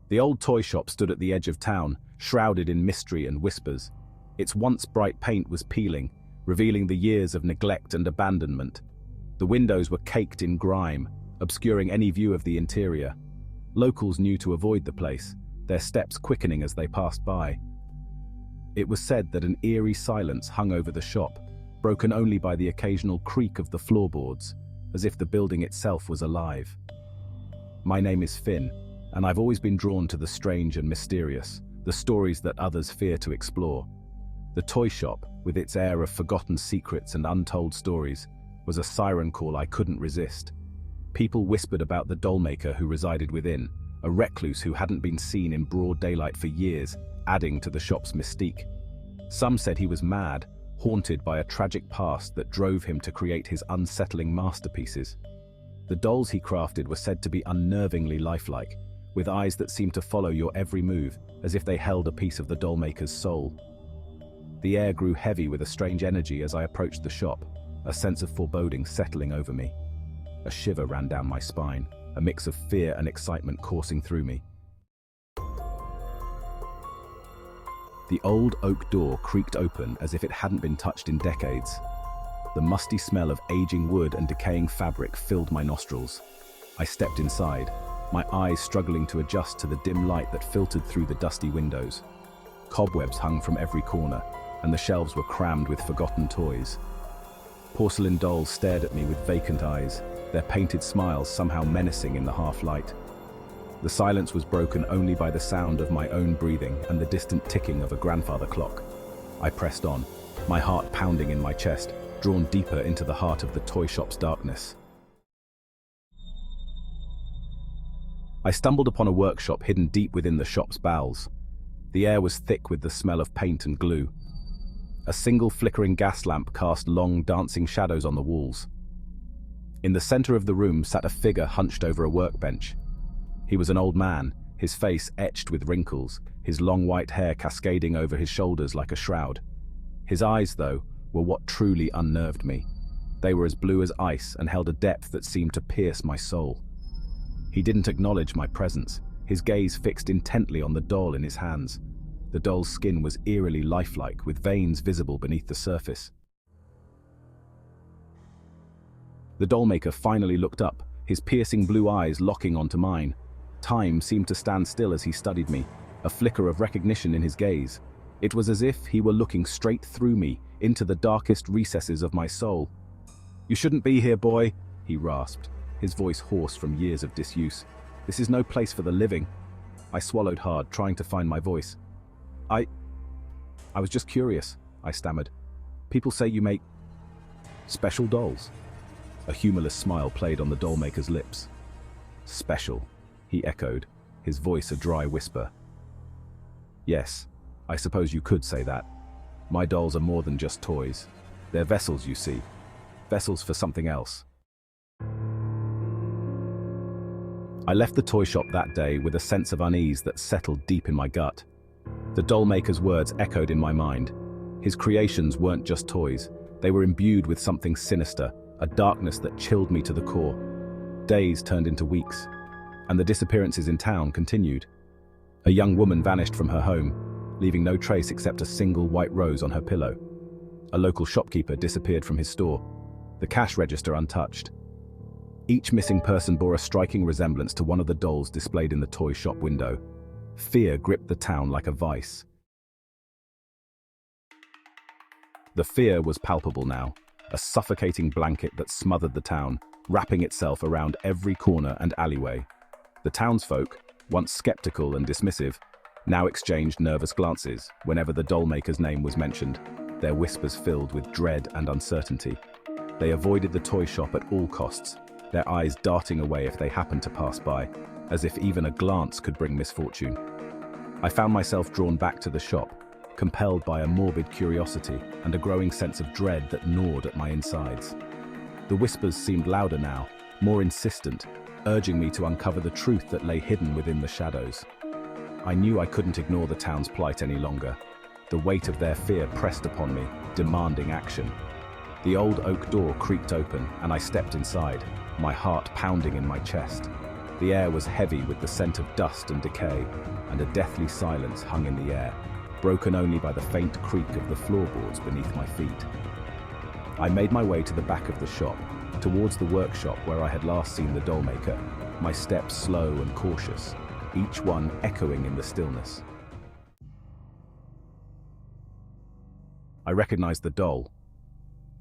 The old toy shop stood at the edge of town, shrouded in mystery and whispers. Its once bright paint was peeling, revealing the years of neglect and abandonment. The windows were caked in grime, obscuring any view of the interior. Locals knew to avoid the place, their steps quickening as they passed by. It was said that an eerie silence hung over the shop, broken only by the occasional creak of the floorboards, as if the building itself was alive. My name is Finn, and I've always been drawn to the strange and mysterious, the stories that others fear to explore. The toy shop, with its air of forgotten secrets and untold stories, was a siren call I couldn't resist. People whispered about the dollmaker who resided within, a recluse who hadn't been seen in broad daylight for years, adding to the shop's mystique. Some said he was mad, haunted by a tragic past that drove him to create his unsettling masterpieces. The dolls he crafted were said to be unnervingly lifelike, with eyes that seemed to follow your every move, as if they held a piece of the dollmaker's soul. The air grew heavy with a strange energy as I approached the shop, a sense of foreboding settling over me. A shiver ran down my spine, a mix of fear and excitement coursing through me. The old oak door creaked open as if it hadn't been touched in decades. The musty smell of aging wood and decaying fabric filled my nostrils. I stepped inside, my eyes struggling to adjust to the dim light that filtered through the dusty windows. Cobwebs hung from every corner, and the shelves were crammed with forgotten toys. Porcelain dolls stared at me with vacant eyes, their painted smiles somehow menacing in the half-light. The silence was broken only by the sound of my own breathing and the distant ticking of a grandfather clock. I pressed on, my heart pounding in my chest, drawn deeper into the heart of the toy shop's darkness. I stumbled upon a workshop hidden deep within the shop's bowels. The air was thick with the smell of paint and glue. A single flickering gas lamp cast long, dancing shadows on the walls. In the center of the room sat a figure hunched over a workbench. He was an old man, his face etched with wrinkles, his long white hair cascading over his shoulders like a shroud. His eyes, though, were what truly unnerved me. They were as blue as ice and held a depth that seemed to pierce my soul. He didn't acknowledge my presence, his gaze fixed intently on the doll in his hands. The doll's skin was eerily lifelike, with veins visible beneath the surface. The dollmaker finally looked up, his piercing blue eyes locking onto mine. Time seemed to stand still as he studied me, a flicker of recognition in his gaze. It was as if he were looking straight through me, into the darkest recesses of my soul. "You shouldn't be here, boy," he rasped, his voice hoarse from years of disuse. "This is no place for the living." I swallowed hard, trying to find my voice. I was just curious," I stammered. "People say you make special dolls." A humorless smile played on the dollmaker's lips. "Special," he echoed, his voice a dry whisper. "Yes, I suppose you could say that. My dolls are more than just toys. They're vessels, you see. Vessels for something else." I left the toy shop that day with a sense of unease that settled deep in my gut. The dollmaker's words echoed in my mind. His creations weren't just toys. They were imbued with something sinister, a darkness that chilled me to the core. Days turned into weeks, and the disappearances in town continued. A young woman vanished from her home, leaving no trace except a single white rose on her pillow. A local shopkeeper disappeared from his store, the cash register untouched. Each missing person bore a striking resemblance to one of the dolls displayed in the toy shop window. Fear gripped the town like a vice. The fear was palpable now, a suffocating blanket that smothered the town, wrapping itself around every corner and alleyway. The townsfolk, once skeptical and dismissive, now exchanged nervous glances whenever the dollmaker's name was mentioned, their whispers filled with dread and uncertainty. They avoided the toy shop at all costs, their eyes darting away if they happened to pass by, as if even a glance could bring misfortune. I found myself drawn back to the shop, compelled by a morbid curiosity and a growing sense of dread that gnawed at my insides. The whispers seemed louder now, more insistent, urging me to uncover the truth that lay hidden within the shadows. I knew I couldn't ignore the town's plight any longer. The weight of their fear pressed upon me, demanding action. The old oak door creaked open, and I stepped inside, my heart pounding in my chest. The air was heavy with the scent of dust and decay, and a deathly silence hung in the air, broken only by the faint creak of the floorboards beneath my feet. I made my way to the back of the shop, towards the workshop where I had last seen the dollmaker, my steps slow and cautious, each one echoing in the stillness. I recognized the doll.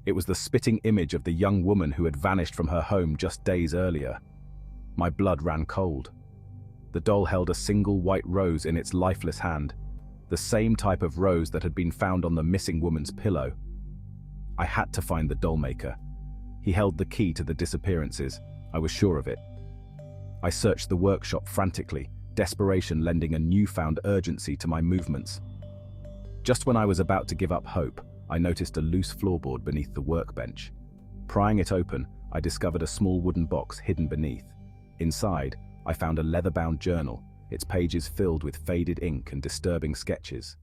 It was the spitting image of the young woman who had vanished from her home just days earlier. My blood ran cold. The doll held a single white rose in its lifeless hand, the same type of rose that had been found on the missing woman's pillow. I had to find the dollmaker. He held the key to the disappearances, I was sure of it. I searched the workshop frantically, desperation lending a newfound urgency to my movements. Just when I was about to give up hope, I noticed a loose floorboard beneath the workbench. Prying it open, I discovered a small wooden box hidden beneath. Inside, I found a leather-bound journal, its pages filled with faded ink and disturbing sketches.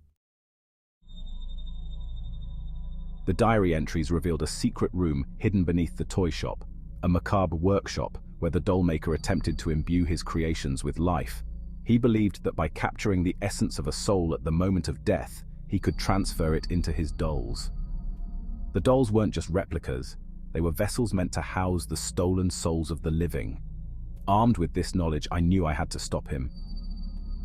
The diary entries revealed a secret room hidden beneath the toy shop, a macabre workshop where the dollmaker attempted to imbue his creations with life. He believed that by capturing the essence of a soul at the moment of death, he could transfer it into his dolls. The dolls weren't just replicas, they were vessels meant to house the stolen souls of the living. Armed with this knowledge, I knew I had to stop him.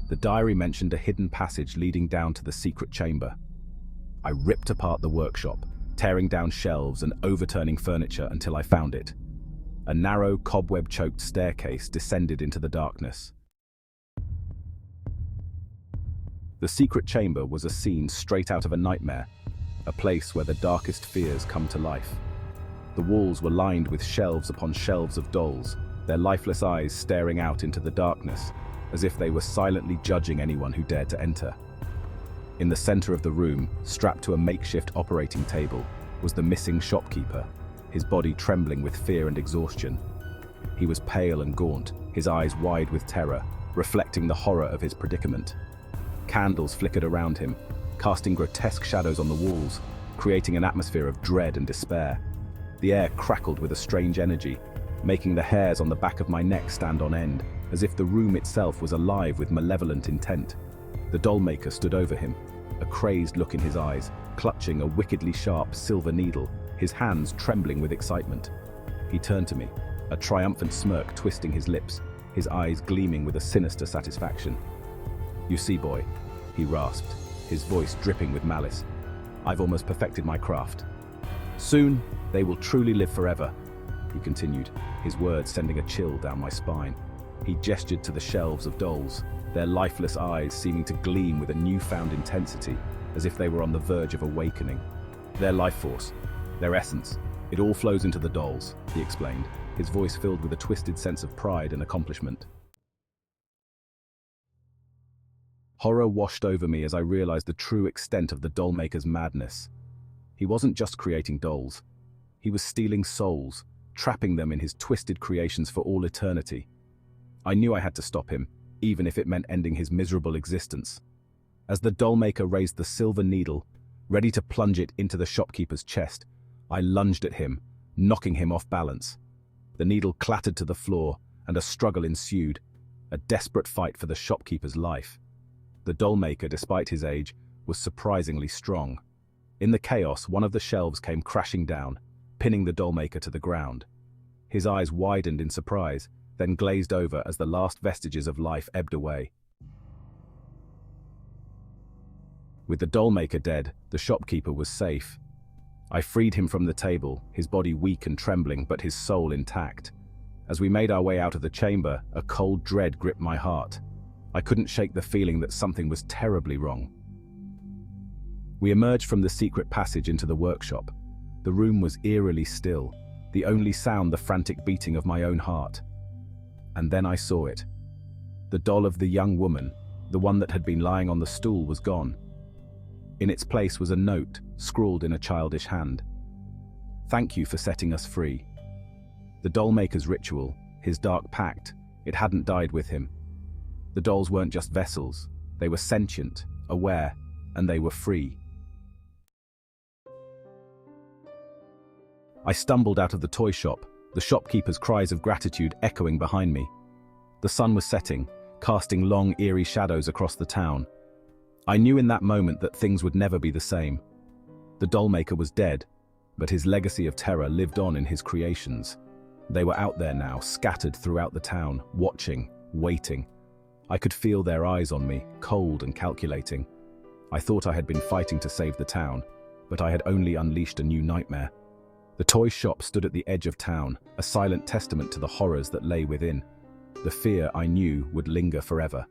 The diary mentioned a hidden passage leading down to the secret chamber. I ripped apart the workshop, tearing down shelves and overturning furniture until I found it. A narrow, cobweb-choked staircase descended into the darkness. The secret chamber was a scene straight out of a nightmare, a place where the darkest fears come to life. The walls were lined with shelves upon shelves of dolls, their lifeless eyes staring out into the darkness, as if they were silently judging anyone who dared to enter. In the center of the room, strapped to a makeshift operating table, was the missing shopkeeper, his body trembling with fear and exhaustion. He was pale and gaunt, his eyes wide with terror, reflecting the horror of his predicament. Candles flickered around him, casting grotesque shadows on the walls, creating an atmosphere of dread and despair. The air crackled with a strange energy, making the hairs on the back of my neck stand on end, as if the room itself was alive with malevolent intent. The dollmaker stood over him, a crazed look in his eyes, clutching a wickedly sharp silver needle, his hands trembling with excitement. He turned to me, a triumphant smirk twisting his lips, his eyes gleaming with a sinister satisfaction. "You see, boy," he rasped, his voice dripping with malice, "I've almost perfected my craft. Soon, they will truly live forever," he continued, his words sending a chill down my spine. He gestured to the shelves of dolls, their lifeless eyes seeming to gleam with a newfound intensity, as if they were on the verge of awakening. "Their life force, their essence, it all flows into the dolls," he explained, his voice filled with a twisted sense of pride and accomplishment. Horror washed over me as I realized the true extent of the dollmaker's madness. He wasn't just creating dolls. He was stealing souls, trapping them in his twisted creations for all eternity. I knew I had to stop him, even if it meant ending his miserable existence. As the dollmaker raised the silver needle, ready to plunge it into the shopkeeper's chest, I lunged at him, knocking him off balance. The needle clattered to the floor, and a struggle ensued, a desperate fight for the shopkeeper's life. The dollmaker, despite his age, was surprisingly strong. In the chaos, one of the shelves came crashing down, pinning the dollmaker to the ground. His eyes widened in surprise, then glazed over as the last vestiges of life ebbed away. With the dollmaker dead, the shopkeeper was safe. I freed him from the table, his body weak and trembling, but his soul intact. As we made our way out of the chamber, a cold dread gripped my heart. I couldn't shake the feeling that something was terribly wrong. We emerged from the secret passage into the workshop. The room was eerily still, the only sound the frantic beating of my own heart. And then I saw it. The doll of the young woman, the one that had been lying on the stool, was gone. In its place was a note, scrawled in a childish hand. "Thank you for setting us free." The dollmaker's ritual, his dark pact, it hadn't died with him. The dolls weren't just vessels, they were sentient, aware, and they were free. I stumbled out of the toy shop, the shopkeeper's cries of gratitude echoing behind me. The sun was setting, casting long, eerie shadows across the town. I knew in that moment that things would never be the same. The Dollmaker was dead, but his legacy of terror lived on in his creations. They were out there now, scattered throughout the town, watching, waiting. I could feel their eyes on me, cold and calculating. I thought I had been fighting to save the town, but I had only unleashed a new nightmare. The toy shop stood at the edge of town, a silent testament to the horrors that lay within. The fear I knew would linger forever.